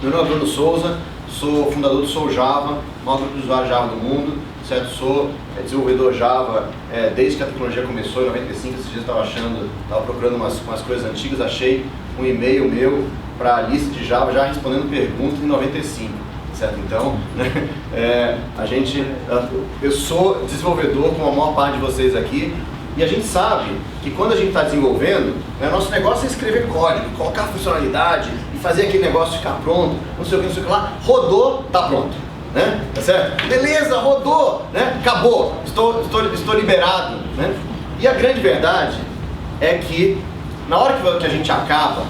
Meu nome é Bruno Souza, sou fundador do Sou Java, maior grupo de usuários Java do mundo, certo? Sou desenvolvedor Java desde que a tecnologia começou em 95. Esses dias estava procurando umas coisas antigas, achei um e-mail meu para a lista de Java já respondendo perguntas em 95, certo? Então, eu sou desenvolvedor como a maior parte de vocês aqui, e a gente sabe que quando a gente está desenvolvendo, nosso negócio é escrever código, colocar funcionalidade e fazer aquele negócio ficar pronto, não sei o que lá, rodou, tá pronto, né? Tá certo? Beleza, rodou, né? Acabou, estou liberado, né? E a grande verdade é que na hora que a gente acaba,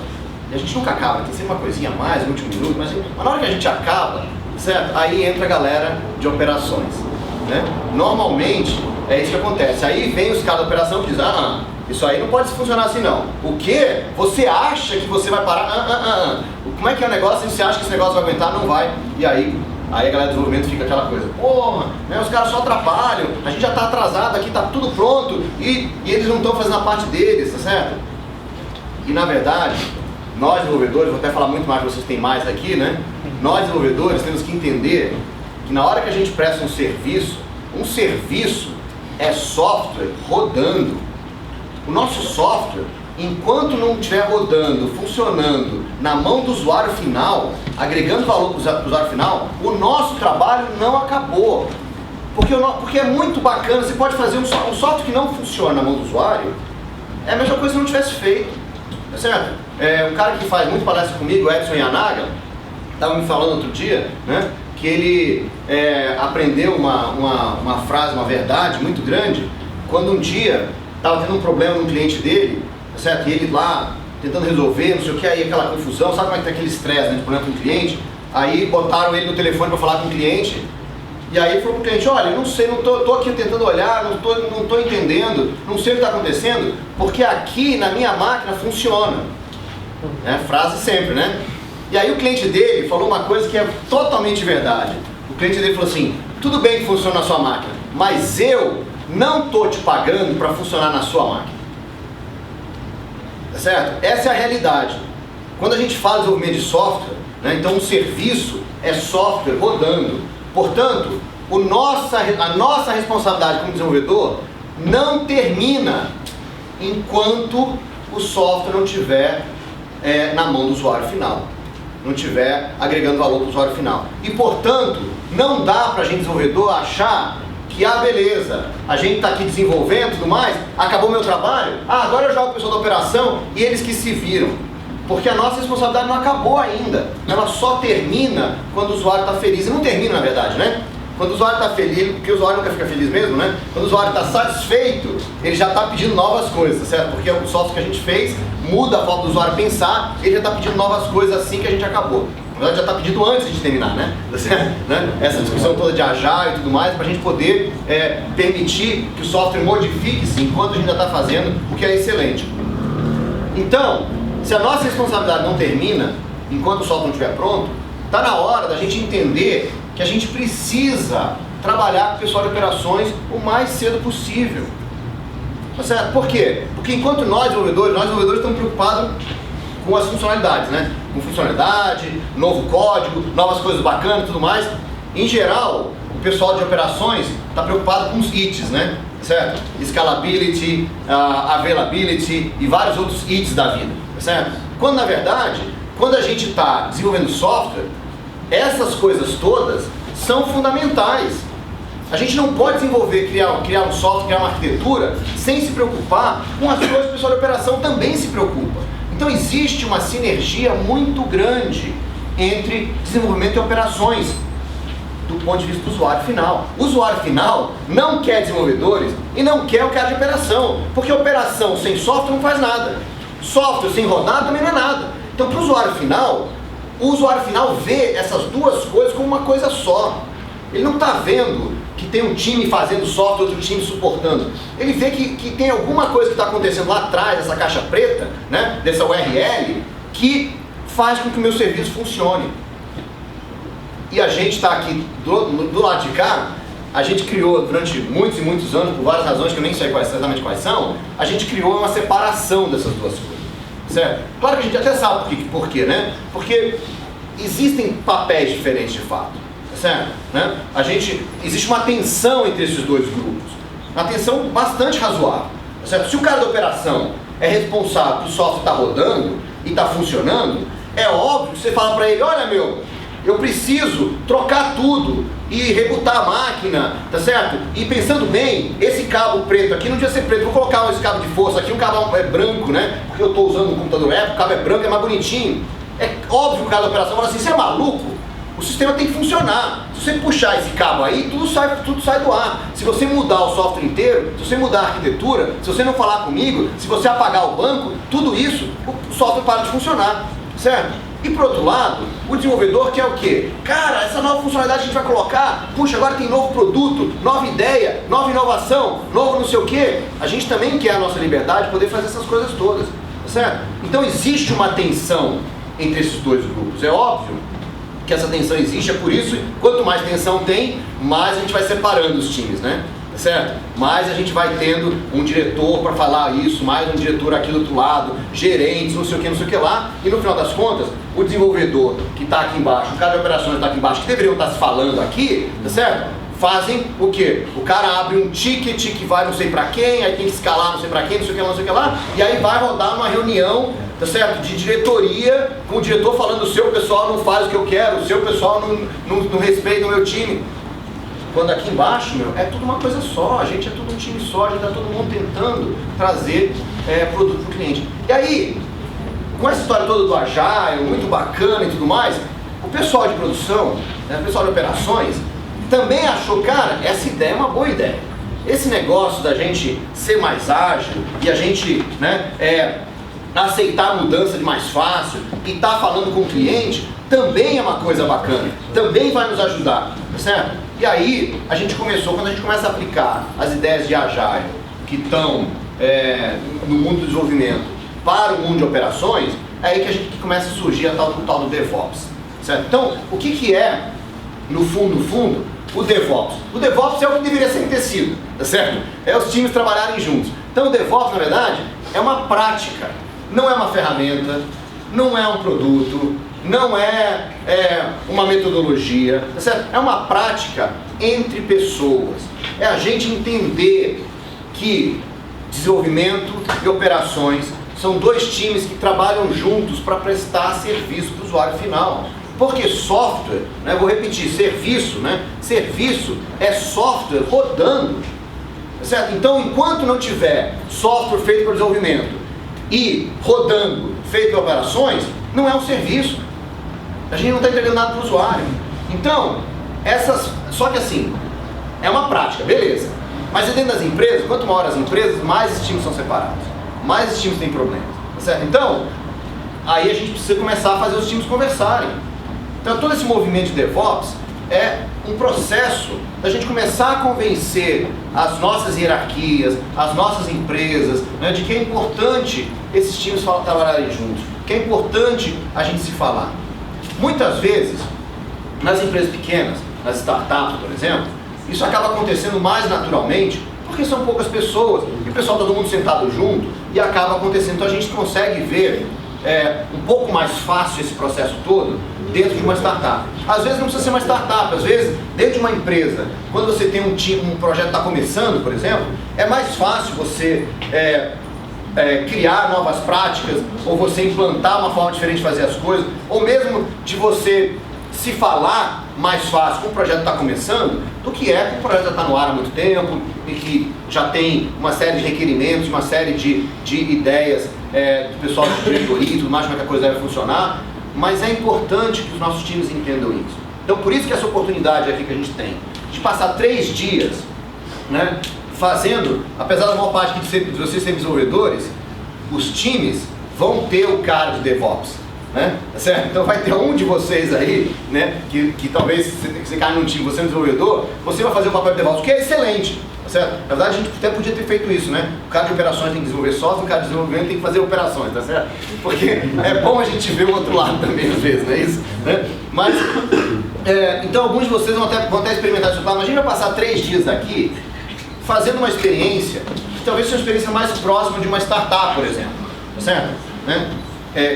e a gente nunca acaba, tem sempre uma coisinha a mais, no último minuto, mas na hora que a gente acaba, certo? Aí entra a galera de operações, né? Normalmente é isso que acontece. Aí vem os caras da operação que dizem, isso aí não pode funcionar assim não. O quê? Você acha que você vai parar? Como é que é o negócio? Você acha que esse negócio vai aguentar? Não vai. E aí a galera de desenvolvimento fica aquela coisa, porra, os caras só atrapalham, a gente já está atrasado aqui, está tudo pronto, e eles não estão fazendo a parte deles, tá certo? E na verdade, nós desenvolvedores, vou até falar muito mais, vocês têm mais aqui, né? Nós desenvolvedores temos que entender que na hora que a gente presta um serviço é software rodando. O nosso software, enquanto não estiver rodando, funcionando na mão do usuário final, agregando valor para o usuário final, o nosso trabalho não acabou. Porque é muito bacana, você pode fazer um software que não funciona na mão do usuário, é a mesma coisa se não tivesse feito, tá certo? Um cara que faz muito palestra comigo, Edson Yanaga, estava me falando outro dia, né, que ele aprendeu uma frase, uma verdade muito grande, quando um dia estava tendo um problema no cliente dele, certo? E ele lá tentando resolver, não sei o que, aí aquela confusão, sabe como é que tem aquele estresse, né, de problema com o cliente? Aí botaram ele no telefone para falar com o cliente, e aí falou pro cliente, olha, não sei, tô aqui tentando olhar, não tô entendendo, não sei o que está acontecendo, porque aqui na minha máquina funciona. Frase sempre, né? E aí o cliente dele falou uma coisa que é totalmente verdade. O cliente dele falou assim, tudo bem que funciona na sua máquina, mas eu não estou te pagando para funcionar na sua máquina. Tá certo? Essa é a realidade. Quando a gente fala de desenvolvimento de software, né, então um serviço é software rodando. Portanto, a nossa responsabilidade como desenvolvedor não termina enquanto o software não estiver na mão do usuário final, não estiver agregando valor para o usuário final. E, portanto, não dá para a gente desenvolvedor achar que, beleza, a gente está aqui desenvolvendo e tudo mais, acabou meu trabalho, agora eu jogo o pessoal da operação e eles que se viram. Porque a nossa responsabilidade não acabou ainda, ela só termina quando o usuário está feliz. E não termina, na verdade, né? Quando o usuário está feliz, porque o usuário nunca fica feliz mesmo, né? Quando o usuário está satisfeito, ele já está pedindo novas coisas, certo? Porque o software que a gente fez muda a forma do usuário pensar, ele já está pedindo novas coisas assim que a gente acabou. Na verdade, já está pedindo antes de terminar, né? Essa discussão toda de agile e tudo mais, para a gente poder permitir que o software modifique-se enquanto a gente ainda está fazendo, o que é excelente. Então, se a nossa responsabilidade não termina enquanto o software não estiver pronto, está na hora da gente entender que a gente precisa trabalhar com o pessoal de operações o mais cedo possível. Tá certo? Por quê? Porque enquanto nós desenvolvedores estamos preocupados com as funcionalidades, né? Com funcionalidade, novo código, novas coisas bacanas e tudo mais. Em geral, o pessoal de operações está preocupado com os ITs, né? Certo? Scalability, Availability e vários outros ITs da vida, certo? Quando na verdade, quando a gente está desenvolvendo software, essas coisas todas são fundamentais. A gente não pode desenvolver, criar um software, criar uma arquitetura sem se preocupar com as coisas que o pessoal de operação também se preocupa. Então existe uma sinergia muito grande entre desenvolvimento e operações do ponto de vista do usuário final. O usuário final não quer desenvolvedores e não quer o cara de operação, porque operação sem software não faz nada. Software sem rodar também não é nada. Então para o usuário final vê essas duas coisas como uma coisa só. Ele não está vendo que tem um time fazendo software, outro time suportando. Ele vê que tem alguma coisa que está acontecendo lá atrás, dessa caixa preta, né, dessa URL, que faz com que o meu serviço funcione. E a gente está aqui do lado de cá, a gente criou durante muitos e muitos anos, por várias razões que eu nem sei exatamente quais são, a gente criou uma separação dessas duas coisas. Certo? Claro que a gente até sabe por quê, né? Porque existem papéis diferentes de fato, tá certo? Né? Existe uma tensão entre esses dois grupos, uma tensão bastante razoável, tá certo? Se o cara da operação é responsável por o software estar rodando e está funcionando, é óbvio que você fala para ele, olha eu preciso trocar tudo e rebootar a máquina, tá certo? E pensando bem, esse cabo preto aqui não devia ser preto, vou colocar esse cabo de força aqui, o cabo é branco, né? Porque eu estou usando um computador Apple, o cabo é branco, é mais bonitinho. É óbvio que o cara da operação fala assim, você é maluco? O sistema tem que funcionar. Se você puxar esse cabo aí, tudo sai do ar. Se você mudar o software inteiro, se você mudar a arquitetura, se você não falar comigo, se você apagar o banco, tudo isso, o software para de funcionar, certo? E por outro lado, o desenvolvedor quer o quê? Cara, essa nova funcionalidade a gente vai colocar, puxa, agora tem novo produto, nova ideia, nova inovação, novo não sei o quê. A gente também quer a nossa liberdade de poder fazer essas coisas todas, certo? Então existe uma tensão entre esses dois grupos. É óbvio que essa tensão existe, é por isso, quanto mais tensão tem, mais a gente vai separando os times, né? Certo? Mais a gente vai tendo um diretor para falar isso, mais um diretor aqui do outro lado, gerentes, não sei o que lá, e no final das contas, o desenvolvedor que está aqui embaixo, o cara de operações que está aqui embaixo, que deveriam estar se falando aqui, tá certo? Fazem o quê? O cara abre um ticket que vai não sei para quem, aí tem que escalar não sei para quem, não sei o que lá, não sei o que lá, e aí vai rodar uma reunião, tá certo? De diretoria, com o diretor falando, o seu pessoal não faz o que eu quero, o seu pessoal não respeita o meu time. Quando aqui embaixo, é tudo uma coisa só, a gente é tudo um time só, a gente está todo mundo tentando trazer produto para o cliente. E aí, com essa história toda do Agile, muito bacana e tudo mais, o pessoal de produção, o pessoal de operações, também achou, cara, essa ideia é uma boa ideia. Esse negócio da gente ser mais ágil e a gente aceitar a mudança de mais fácil e estar falando com o cliente, também é uma coisa bacana, também vai nos ajudar, certo? E aí, quando a gente começa a aplicar as ideias de Agile que estão no mundo do desenvolvimento para o mundo de operações, é aí que a gente começa a surgir o tal do DevOps, certo? Então, o que é, no fundo, o DevOps? O DevOps é o que deveria ser tecido, tá certo? É os times trabalharem juntos. Então, o DevOps, na verdade, é uma prática, não é uma ferramenta, não é um produto, não é uma metodologia, tá certo? É uma prática entre pessoas. É a gente entender que desenvolvimento e operações são dois times que trabalham juntos para prestar serviço para o usuário final. Porque software, vou repetir, serviço é software rodando, tá certo? Então, enquanto não tiver software feito para desenvolvimento e rodando feito para operações, não é um serviço. A gente não está entregando nada para o usuário. Então, só que assim, é uma prática, beleza. Mas dentro das empresas, quanto maior as empresas, mais esses times são separados. Mais esses times têm problemas, tá certo? Então, aí a gente precisa começar a fazer os times conversarem. Então, todo esse movimento de DevOps é um processo da gente começar a convencer as nossas hierarquias, as nossas empresas, de que é importante esses times trabalharem juntos, que é importante a gente se falar. Muitas vezes, nas empresas pequenas, nas startups, por exemplo, isso acaba acontecendo mais naturalmente, porque são poucas pessoas, e o pessoal todo mundo sentado junto, e acaba acontecendo. Então a gente consegue ver um pouco mais fácil esse processo todo dentro de uma startup. Às vezes não precisa ser uma startup, às vezes dentro de uma empresa, quando você tem um projeto que está começando, por exemplo, é mais fácil você criar novas práticas, ou você implantar uma forma diferente de fazer as coisas, ou mesmo de você se falar mais fácil com o projeto que está começando, do que com o projeto que está no ar há muito tempo, e que já tem uma série de requerimentos, uma série de ideias do pessoal de diretoria e tudo mais, como é que a coisa deve funcionar, mas é importante que os nossos times entendam isso. Então, por isso que essa oportunidade aqui que a gente tem, de passar 3 dias, fazendo, apesar da maior parte de vocês serem desenvolvedores, os times vão ter o cara de DevOps, certo? Então vai ter um de vocês aí, que talvez você caia num time, você é um desenvolvedor, você vai fazer o papel de DevOps, que é excelente, certo? Na verdade a gente até podia ter feito isso, O cara de operações tem que desenvolver software, o cara de desenvolvimento tem que fazer operações, tá certo? Porque é bom a gente ver o outro lado também às vezes, não é isso? Mas, então alguns de vocês vão até experimentar isso lá, mas a gente vai passar 3 dias aqui fazendo uma experiência que talvez seja uma experiência mais próxima de uma startup, por exemplo, tá certo?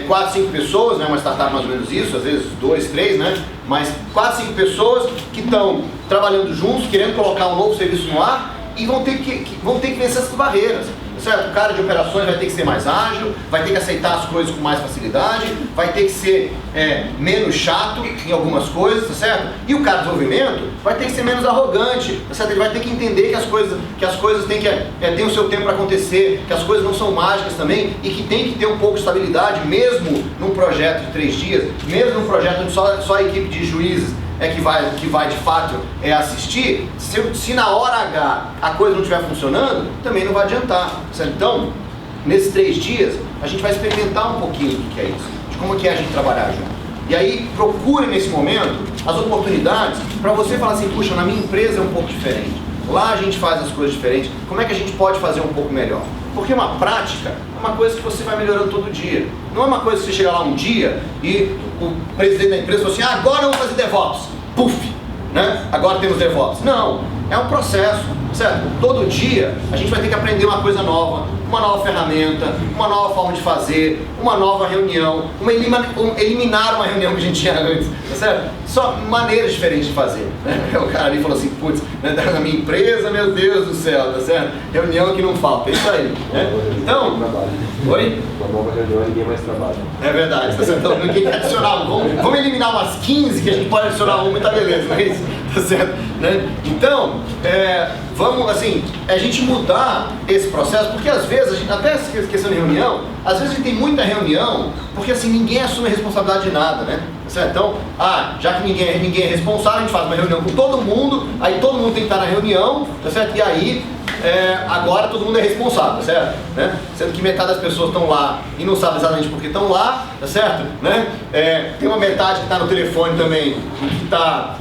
4, 5 pessoas, né, uma startup mais ou menos isso, às vezes 2, 3, né, mas 4, 5 pessoas que estão trabalhando juntos, querendo colocar um novo serviço no ar e vão ter que vencer essas barreiras. Certo? O cara de operações vai ter que ser mais ágil, vai ter que aceitar as coisas com mais facilidade, vai ter que ser menos chato em algumas coisas, tá certo? E o cara de desenvolvimento vai ter que ser menos arrogante, tá certo? Ele vai ter que entender que as coisas têm que ter o seu tempo para acontecer, que as coisas não são mágicas também e que tem que ter um pouco de estabilidade, mesmo num projeto de 3 dias, mesmo num projeto onde só a equipe de juízes que vai de fato assistir. Se na hora H a coisa não estiver funcionando, também não vai adiantar, certo? Então, nesses 3 dias, a gente vai experimentar um pouquinho do que é isso, de como é a gente trabalhar junto. E aí, procure nesse momento as oportunidades para você falar assim, puxa, na minha empresa é um pouco diferente, lá a gente faz as coisas diferentes, como é que a gente pode fazer um pouco melhor? Porque uma prática é uma coisa que você vai melhorando todo dia. Não é uma coisa que você chega lá um dia e o presidente da empresa fala assim, agora vamos fazer DevOps. Puf! Né? Agora temos DevOps. Não, é um processo, certo? Todo dia a gente vai ter que aprender uma coisa nova, uma nova ferramenta, uma nova forma de fazer, uma nova reunião, eliminar uma reunião que a gente tinha antes, tá certo? Só maneiras diferentes de fazer. Né? O cara ali falou assim, putz, né, na minha empresa, meu Deus do céu, tá certo? Reunião que não falta, é isso aí. Né? Então, oi? Uma nova reunião ninguém mais trabalha. É verdade, tá certo? Então ninguém quer adicionar, vamos eliminar umas 15 que a gente pode adicionar uma e tá beleza, não é isso? Tá certo? Né? Então, vamos assim, a gente mudar esse processo, porque às vezes, até essa questão de reunião, às vezes a gente tem muita reunião, porque assim, ninguém assume a responsabilidade de nada, né? Tá certo? Então, já que ninguém é responsável, a gente faz uma reunião com todo mundo, aí todo mundo tem que estar na reunião, tá certo? E aí, agora todo mundo é responsável, tá certo? Né? Sendo que metade das pessoas estão lá e não sabe exatamente por que estão lá, tá certo? Né? Tem uma metade que está no telefone também, que está,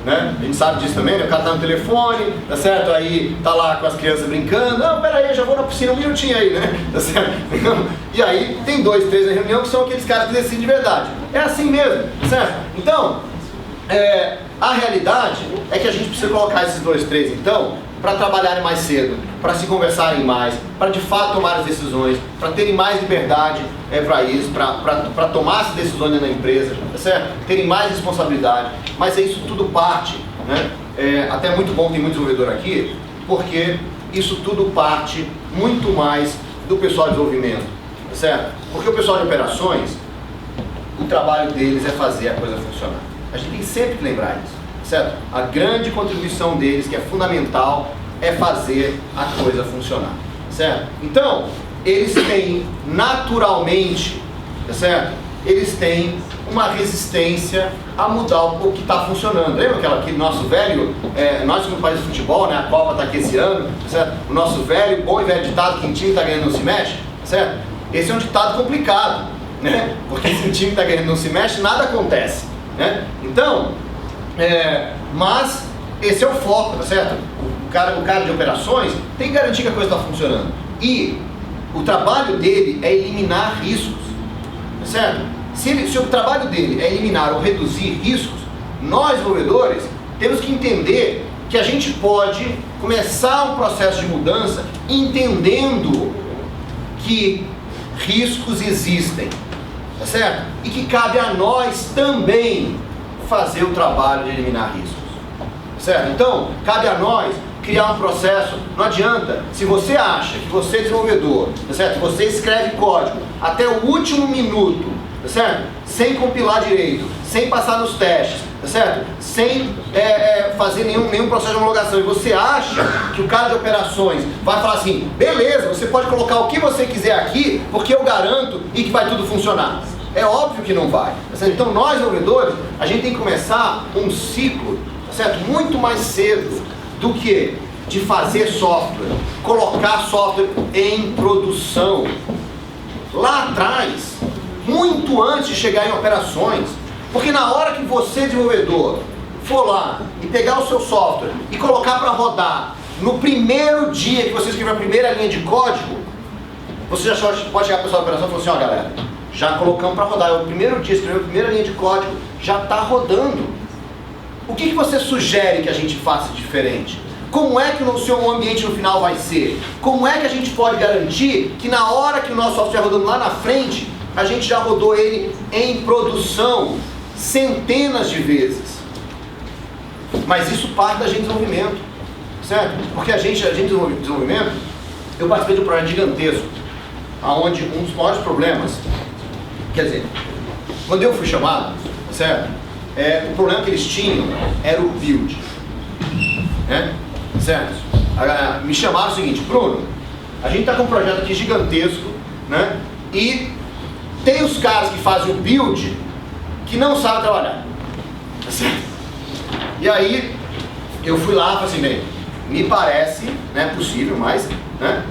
né? A gente sabe disso também, né? O cara está no telefone, tá certo? Aí tá lá com as crianças brincando, não, peraí, eu já vou na piscina um minutinho aí, né? Tá certo? E aí tem 2, 3 na reunião que são aqueles caras que decidem de verdade. É assim mesmo, certo? Então, a realidade é que a gente precisa colocar esses 2, 3 então, para trabalharem mais cedo, para se conversarem mais, para de fato tomar as decisões, para terem mais liberdade para isso, para tomar as decisões dentro da empresa, tá certo? Terem mais responsabilidade, mas isso tudo parte, né? Até muito bom ter muito desenvolvedor aqui, porque isso tudo parte muito mais do pessoal de desenvolvimento, tá certo? Porque o pessoal de operações, o trabalho deles é fazer a coisa funcionar. A gente tem sempre que lembrar isso, certo? A grande contribuição deles, que é fundamental, é fazer a coisa funcionar, certo? Então, eles têm naturalmente, tá certo? Eles têm uma resistência a mudar o que está funcionando. Lembra aquele nosso velho, nós como país de futebol, né? A Copa está aqui esse ano, tá certo? O nosso velho, bom e velho ditado, quem time está ganhando não se mexe, tá certo? Esse é um ditado complicado, né? Porque se o time está ganhando não se mexe, nada acontece, né? Então, mas esse é o foco, tá certo? O cara de operações tem que garantir que a coisa está funcionando. E o trabalho dele é eliminar riscos, tá certo? Se o trabalho dele é eliminar ou reduzir riscos, nós desenvolvedores temos que entender que a gente pode começar um processo de mudança entendendo que riscos existem, tá certo? E que cabe a nós também fazer o trabalho de eliminar riscos, certo? Então, cabe a nós criar um processo. Não adianta, se você acha que você é desenvolvedor, tá certo? Você escreve código até o último minuto, tá certo? Sem compilar direito, sem passar nos testes, tá certo? Sem fazer nenhum processo de homologação, e você acha que o cara de operações vai falar assim, beleza, você pode colocar o que você quiser aqui, porque eu garanto e que vai tudo funcionar. É óbvio que não vai, tá certo? Então nós, desenvolvedores, a gente tem que começar um ciclo, tá certo? Muito mais cedo do que de fazer software, colocar software em produção. Lá atrás, muito antes de chegar em operações, porque na hora que você, desenvolvedor, for lá e pegar o seu software e colocar para rodar no primeiro dia que você escrever a primeira linha de código, você já pode chegar para a sua operação e falar assim, ó galera, já colocamos para rodar, é o primeiro dia, escreveu a primeira linha de código, já está rodando. O que você sugere que a gente faça diferente? Como é que o seu ambiente no final vai ser? Como é que a gente pode garantir que na hora que o nosso software estiver rodando lá na frente, a gente já rodou ele em produção centenas de vezes. Mas isso parte da gente de desenvolvimento, certo? Porque a gente de desenvolvimento, eu participei de um projeto gigantesco, onde um dos maiores problemas, quer dizer, quando eu fui chamado, certo? O problema que eles tinham era o build, né? Certo? Me chamaram o seguinte: Bruno, a gente está com um projeto aqui gigantesco, né? E tem os caras que fazem o build que não sabem trabalhar, certo? E aí eu fui lá e falei assim, bem, me parece, né, possível, mas, né,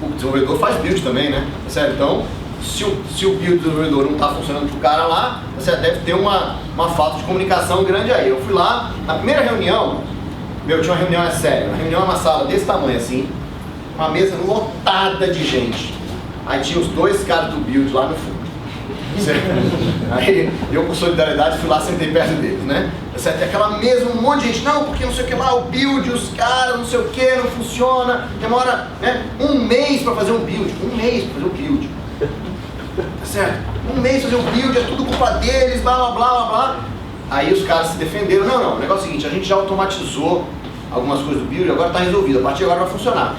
o desenvolvedor faz build também, né? Certo? Então, se o build do desenvolvedor não está funcionando para o cara lá, você deve ter uma falta de comunicação grande aí. Eu fui lá, na primeira reunião, tinha uma reunião séria, uma reunião numa sala desse tamanho assim, uma mesa lotada de gente. Aí tinha os dois caras do build lá no fundo. Certo? Aí eu, por solidariedade, fui lá, sentei perto deles, né? Certo? Aquela mesa, um monte de gente, não, porque não sei o que lá, o build, os caras, não sei o que, não funciona, demora, né, um mês para fazer um build, tá certo? Um mês fazer um build, é tudo culpa deles, blá blá blá blá blá. Aí os caras se defenderam, não, o negócio é o seguinte, a gente já automatizou algumas coisas do build, agora está resolvido, a partir de agora vai funcionar.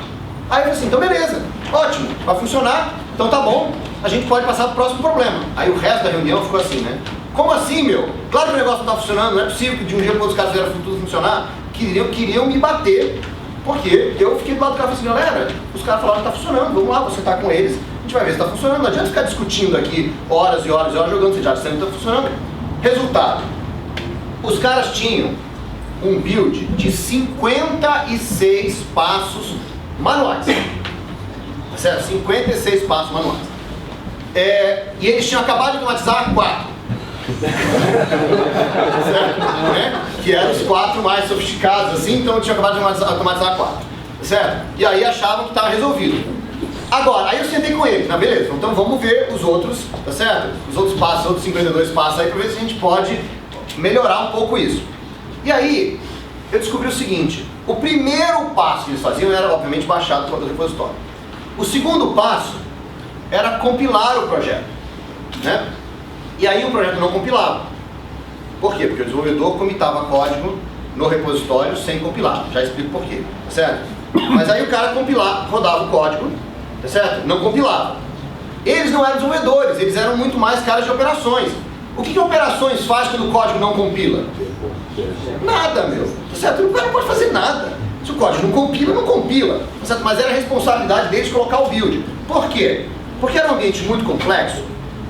Aí eu falei assim, então beleza, ótimo, vai funcionar, então tá bom, a gente pode passar para o próximo problema. Aí o resto da reunião ficou assim, né? Como assim, meu? Claro que o negócio não está funcionando, não é possível que de um dia para outro os caras fizeram tudo funcionar. Queriam me bater, porque eu fiquei do lado do cara e falei assim, galera, os caras falaram que está funcionando, vamos lá, vou sentar com eles, a gente vai ver se está funcionando. Não adianta ficar discutindo aqui horas e horas e horas jogando, se já disseram que está funcionando. Resultado, os caras tinham um build de 56 passos manuais. Certo? 56 passos manuais. E eles tinham acabado de automatizar 4. Certo? Né? Que eram os 4 mais sofisticados, assim, então tinham acabado de automatizar 4. Certo? E aí achavam que estava resolvido. Agora, aí eu sentei com eles, tá, beleza? Então vamos ver os outros, tá certo? Os outros passos, os outros 52 passos aí, para ver se a gente pode melhorar um pouco isso. E aí, eu descobri o seguinte: o primeiro passo que eles faziam era, obviamente, baixar do repositório. O segundo passo era compilar o projeto, né? E aí o projeto não compilava. Por quê? Porque o desenvolvedor comitava código no repositório sem compilar. Já explico por quê, certo? Mas aí o cara rodava o código, certo? Não compilava. Eles não eram desenvolvedores, eles eram muito mais caras de operações. O que operações faz quando o código não compila? Nada, meu. Certo? O cara não pode fazer nada. Se o código não compila, não compila. Certo? Mas era a responsabilidade deles colocar o build. Por quê? Porque era um ambiente muito complexo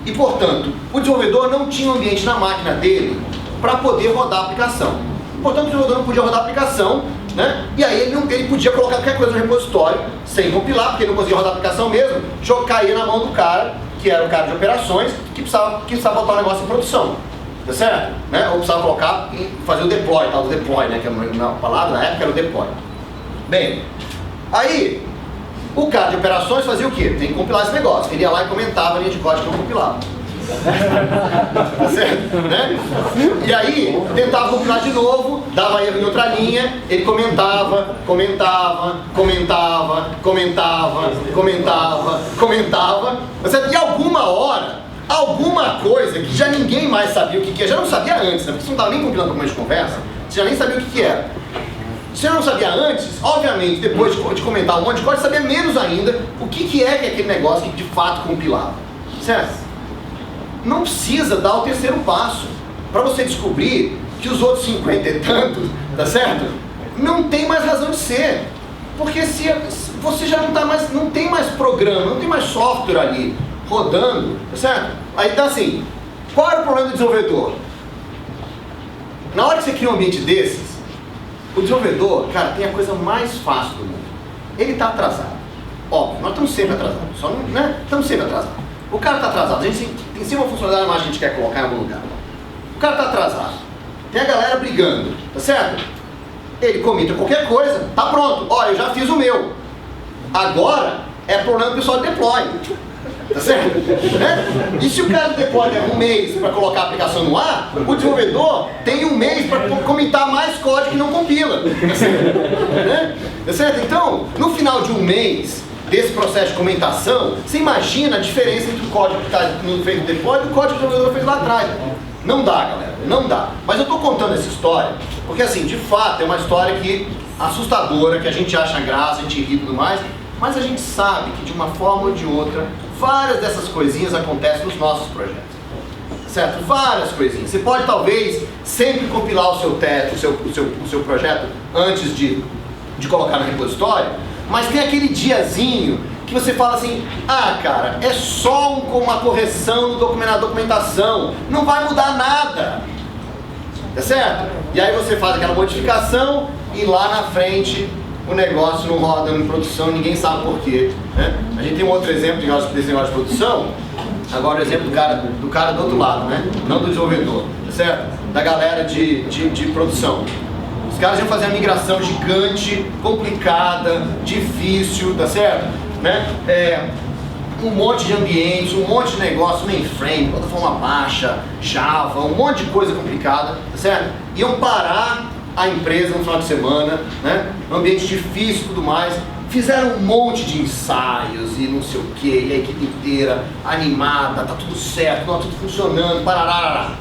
e, portanto, o desenvolvedor não tinha um ambiente na máquina dele para poder rodar a aplicação. Portanto, o desenvolvedor não podia rodar a aplicação, né? E aí ele podia colocar qualquer coisa no repositório sem compilar, porque ele não conseguia rodar a aplicação mesmo, caía na mão do cara, que era o cara de operações, que precisava botar o negócio em produção. Tá certo? Né? Ou precisava colocar e fazer o deploy, tal, o deploy, né? Que é uma palavra, na época era o deploy. Bem, aí o cara de operações fazia o quê? Tem que compilar esse negócio. Ele ia lá e comentava a linha de código que não compilava. Tá certo? Né? E aí tentava compilar de novo, dava erro em outra linha, ele comentava, tá certo? E alguma hora, alguma coisa que já ninguém mais sabia o que é, já não sabia antes, né? Porque você não estava nem compilando documento de conversa, você já nem sabia o que era. Se eu não sabia antes, obviamente, depois de comentar um monte de coisa, sabia menos ainda o que é aquele negócio que de fato compilava. Certo? Não precisa dar o terceiro passo para você descobrir que os outros 50 e tantos, tá certo? Não tem mais razão de ser. Porque se você já não tem mais programa, não tem mais software ali rodando, tá certo? Aí tá assim, qual era o problema do desenvolvedor? Na hora que você cria um ambiente desses, o desenvolvedor, cara, tem a coisa mais fácil do mundo. Ele está atrasado. Óbvio, nós estamos sempre atrasados. Só não, né? Estamos sempre atrasados. O cara está atrasado. A gente tem sempre uma funcionalidade mais que a gente quer colocar em algum lugar. O cara está atrasado. Tem a galera brigando, tá certo? Ele comita qualquer coisa, tá pronto. Olha, eu já fiz o meu. Agora é problema do pessoal de deploy. Tá certo? Né? E se o cara deploy um mês para colocar a aplicação no ar, o desenvolvedor tem um mês para comitar mais código que não compila. Tá certo? Né? Tá certo? Então, no final de um mês, desse processo de comentação, você imagina a diferença entre o código que está feito no deploy e o código que o desenvolvedor fez lá atrás. Não dá, galera, não dá. Mas eu estou contando essa história porque, assim, de fato, é uma história que assustadora, que a gente acha graça, a gente ri e tudo mais, mas a gente sabe que, de uma forma ou de outra, várias dessas coisinhas acontecem nos nossos projetos. Certo? Várias coisinhas. Você pode, talvez, sempre compilar o seu teto, o seu projeto, antes de colocar no repositório, mas tem aquele diazinho que você fala assim, ah, cara, é só uma correção na documentação, não vai mudar nada. Tá certo? E aí você faz aquela modificação e lá na frente o negócio não roda em produção, ninguém sabe por quê, né? A gente tem um outro exemplo desse negócio de produção, agora o exemplo do cara do outro lado, né? Não do desenvolvedor, tá certo? Da galera de produção. Os caras iam fazer uma migração gigante, complicada, difícil, tá certo? Né? Um monte de ambientes, um monte de negócio, mainframe, plataforma baixa, Java, um monte de coisa complicada, tá certo? Iam parar a empresa no final de semana, né? Um ambiente difícil e tudo mais. Fizeram um monte de ensaios e não sei o que, e a equipe inteira animada, tá tudo certo, tá tudo funcionando, parará.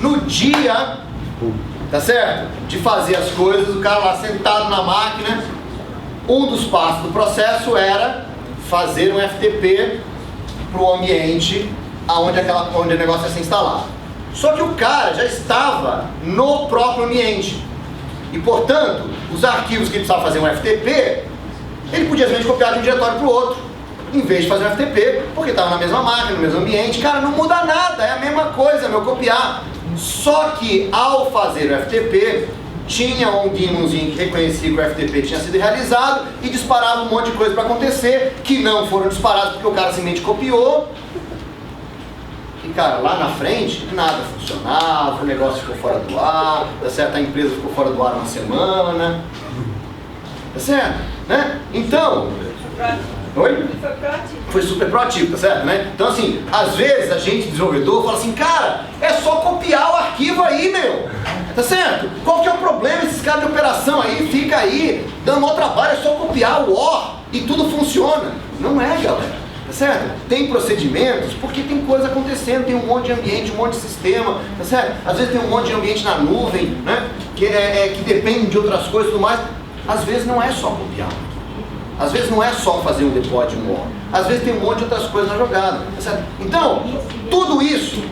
No dia, tá certo? De fazer as coisas, o cara lá sentado na máquina, um dos passos do processo era fazer um FTP para o ambiente onde o negócio ia ser instalado. Só que o cara já estava no próprio ambiente. E, portanto, os arquivos que ele precisava fazer um FTP, ele podia simplesmente copiar de um diretório para o outro, em vez de fazer um FTP, porque estava na mesma máquina, no mesmo ambiente. Cara, não muda nada, é a mesma coisa, meu, copiar. Só que, ao fazer o FTP, tinha um daemonzinho que reconhecia que o FTP tinha sido realizado e disparava um monte de coisa para acontecer, que não foram disparadas porque o cara simplesmente copiou. E, cara, lá na frente, nada funcionava, o negócio ficou fora do ar, tá certo? A empresa ficou fora do ar uma semana, tá certo? Né? Então... Oi? Foi super proativo, tá certo, né? Então, assim, às vezes a gente, desenvolvedor, fala assim, cara, é só copiar o arquivo aí, meu, tá certo? Qual que é o problema? Esses caras de operação aí, fica aí, dando mau trabalho, é só copiar o OR e tudo funciona. Não é, galera, tá certo? Tem procedimentos, porque tem coisa acontecendo, tem um monte de ambiente, um monte de sistema, tá certo? Às vezes tem um monte de ambiente na nuvem, né? Que depende de outras coisas e tudo mais. Às vezes não é só copiar. Às vezes não é só fazer um deploy de um OR. Às vezes tem um monte de outras coisas na jogada. Tá certo? Então, tudo isso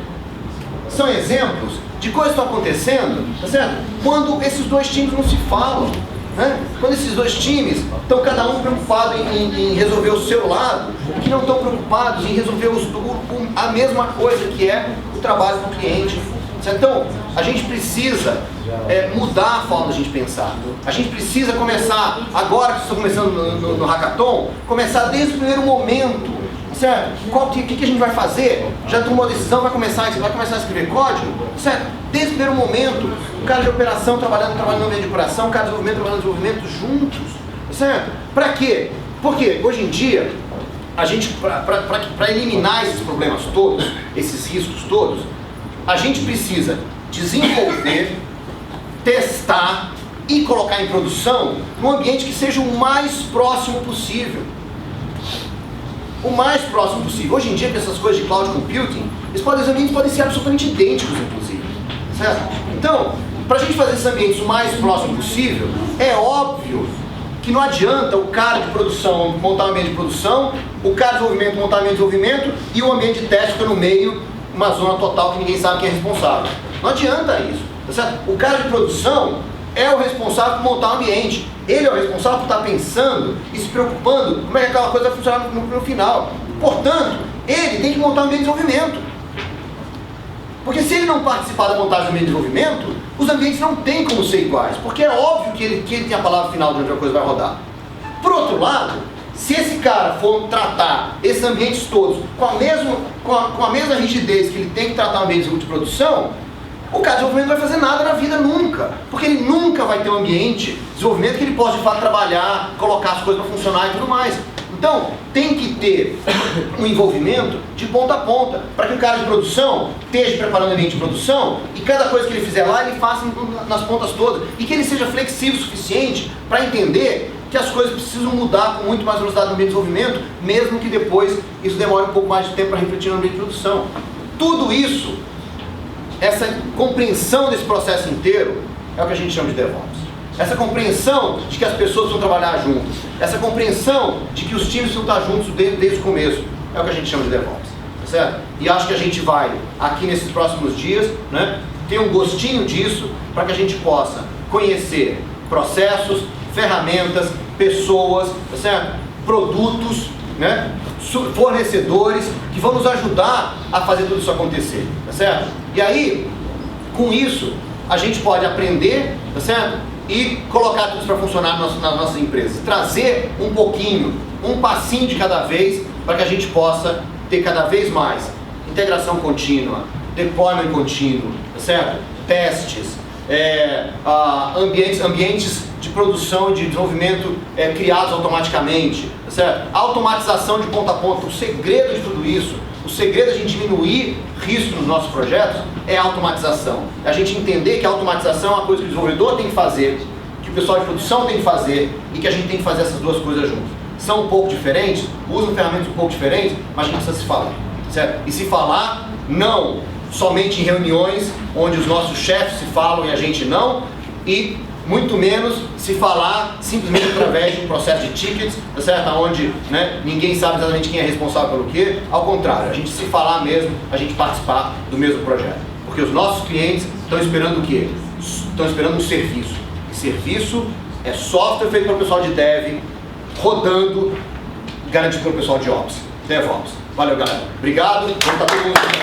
são exemplos de coisas que estão acontecendo, tá certo? Quando esses dois times não se falam. Né? Quando esses dois times estão cada um preocupado em resolver o seu lado, que não estão preocupados em resolver a mesma coisa que é o trabalho do cliente. Então, a gente precisa mudar a forma da gente pensar. A gente precisa começar, agora que estou começando no Hackathon, começar desde o primeiro momento, certo? O que a gente vai fazer? Já tomou a decisão, vai começar a escrever código, certo? Desde o primeiro momento, o cara de operação trabalhando no ambiente de operação, o cara de desenvolvimento trabalhando no desenvolvimento juntos, certo? Para quê? Porque hoje em dia, a gente, para eliminar esses problemas todos, esses riscos todos, a gente precisa desenvolver, testar e colocar em produção num ambiente que seja o mais próximo possível. O mais próximo possível. Hoje em dia, com essas coisas de cloud computing, os ambientes podem ser absolutamente idênticos, inclusive. Certo? Então, para a gente fazer esses ambientes o mais próximo possível, é óbvio que não adianta o cara de produção montar um ambiente de produção, o cara de desenvolvimento montar um ambiente de desenvolvimento e o ambiente de teste fica no meio, uma zona total que ninguém sabe quem é responsável. Não adianta isso, tá certo? O cara de produção é o responsável por montar o ambiente. Ele é o responsável por estar pensando e se preocupando como é que aquela coisa vai funcionar no final. Portanto, ele tem que montar um ambiente de desenvolvimento. Porque se ele não participar da montagem do ambiente de desenvolvimento, os ambientes não têm como ser iguais. Porque é óbvio que ele tem a palavra final de onde a coisa vai rodar. Por outro lado, se esse cara for tratar esses ambientes todos com a mesma rigidez que ele tem que tratar o ambiente de produção, o cara de desenvolvimento não vai fazer nada na vida nunca. Porque ele nunca vai ter um ambiente de desenvolvimento que ele possa de fato trabalhar, colocar as coisas para funcionar e tudo mais. Então, tem que ter um envolvimento de ponta a ponta, para que o cara de produção esteja preparando o ambiente de produção e cada coisa que ele fizer lá, ele faça nas pontas todas. E que ele seja flexível o suficiente para entender que as coisas precisam mudar com muito mais velocidade no ambiente de desenvolvimento, mesmo que depois isso demore um pouco mais de tempo para refletir no ambiente de produção. Tudo isso, essa compreensão desse processo inteiro, é o que a gente chama de DevOps. Essa compreensão de que as pessoas precisam trabalhar juntas, essa compreensão de que os times precisam estar juntos desde o começo, é o que a gente chama de DevOps. Tá certo? E acho que a gente vai, aqui nesses próximos dias, né, ter um gostinho disso, para que a gente possa conhecer processos, ferramentas, pessoas, tá certo? Produtos, né? Fornecedores que vão nos ajudar a fazer tudo isso acontecer, tá certo? E aí, com isso, a gente pode aprender, tá certo? E colocar tudo isso para funcionar nas nossas empresas. Trazer um pouquinho, um passinho de cada vez, para que a gente possa ter cada vez mais integração contínua, deployment contínuo, tá certo? Testes, ambientes de produção e de desenvolvimento criados automaticamente, tá certo? Automatização de ponta a ponta. O segredo de tudo isso, o segredo de a gente diminuir risco nos nossos projetos é a automatização. É a gente entender que a automatização é uma coisa que o desenvolvedor tem que fazer, que o pessoal de produção tem que fazer e que a gente tem que fazer essas duas coisas juntas. São um pouco diferentes, usam ferramentas um pouco diferentes, mas a gente precisa se falar, certo? E se falar, não somente em reuniões onde os nossos chefes se falam e a gente não, e muito menos se falar simplesmente através de um processo de tickets, tá certo? Onde, né, ninguém sabe exatamente quem é responsável pelo quê. Ao contrário, a gente se falar mesmo, a gente participar do mesmo projeto. Porque os nossos clientes estão esperando o quê? Estão esperando um serviço. E serviço é software feito pelo pessoal de Dev, rodando, garantido pelo pessoal de Ops, DevOps. Valeu, galera. Obrigado. Vamos estar todo mundo.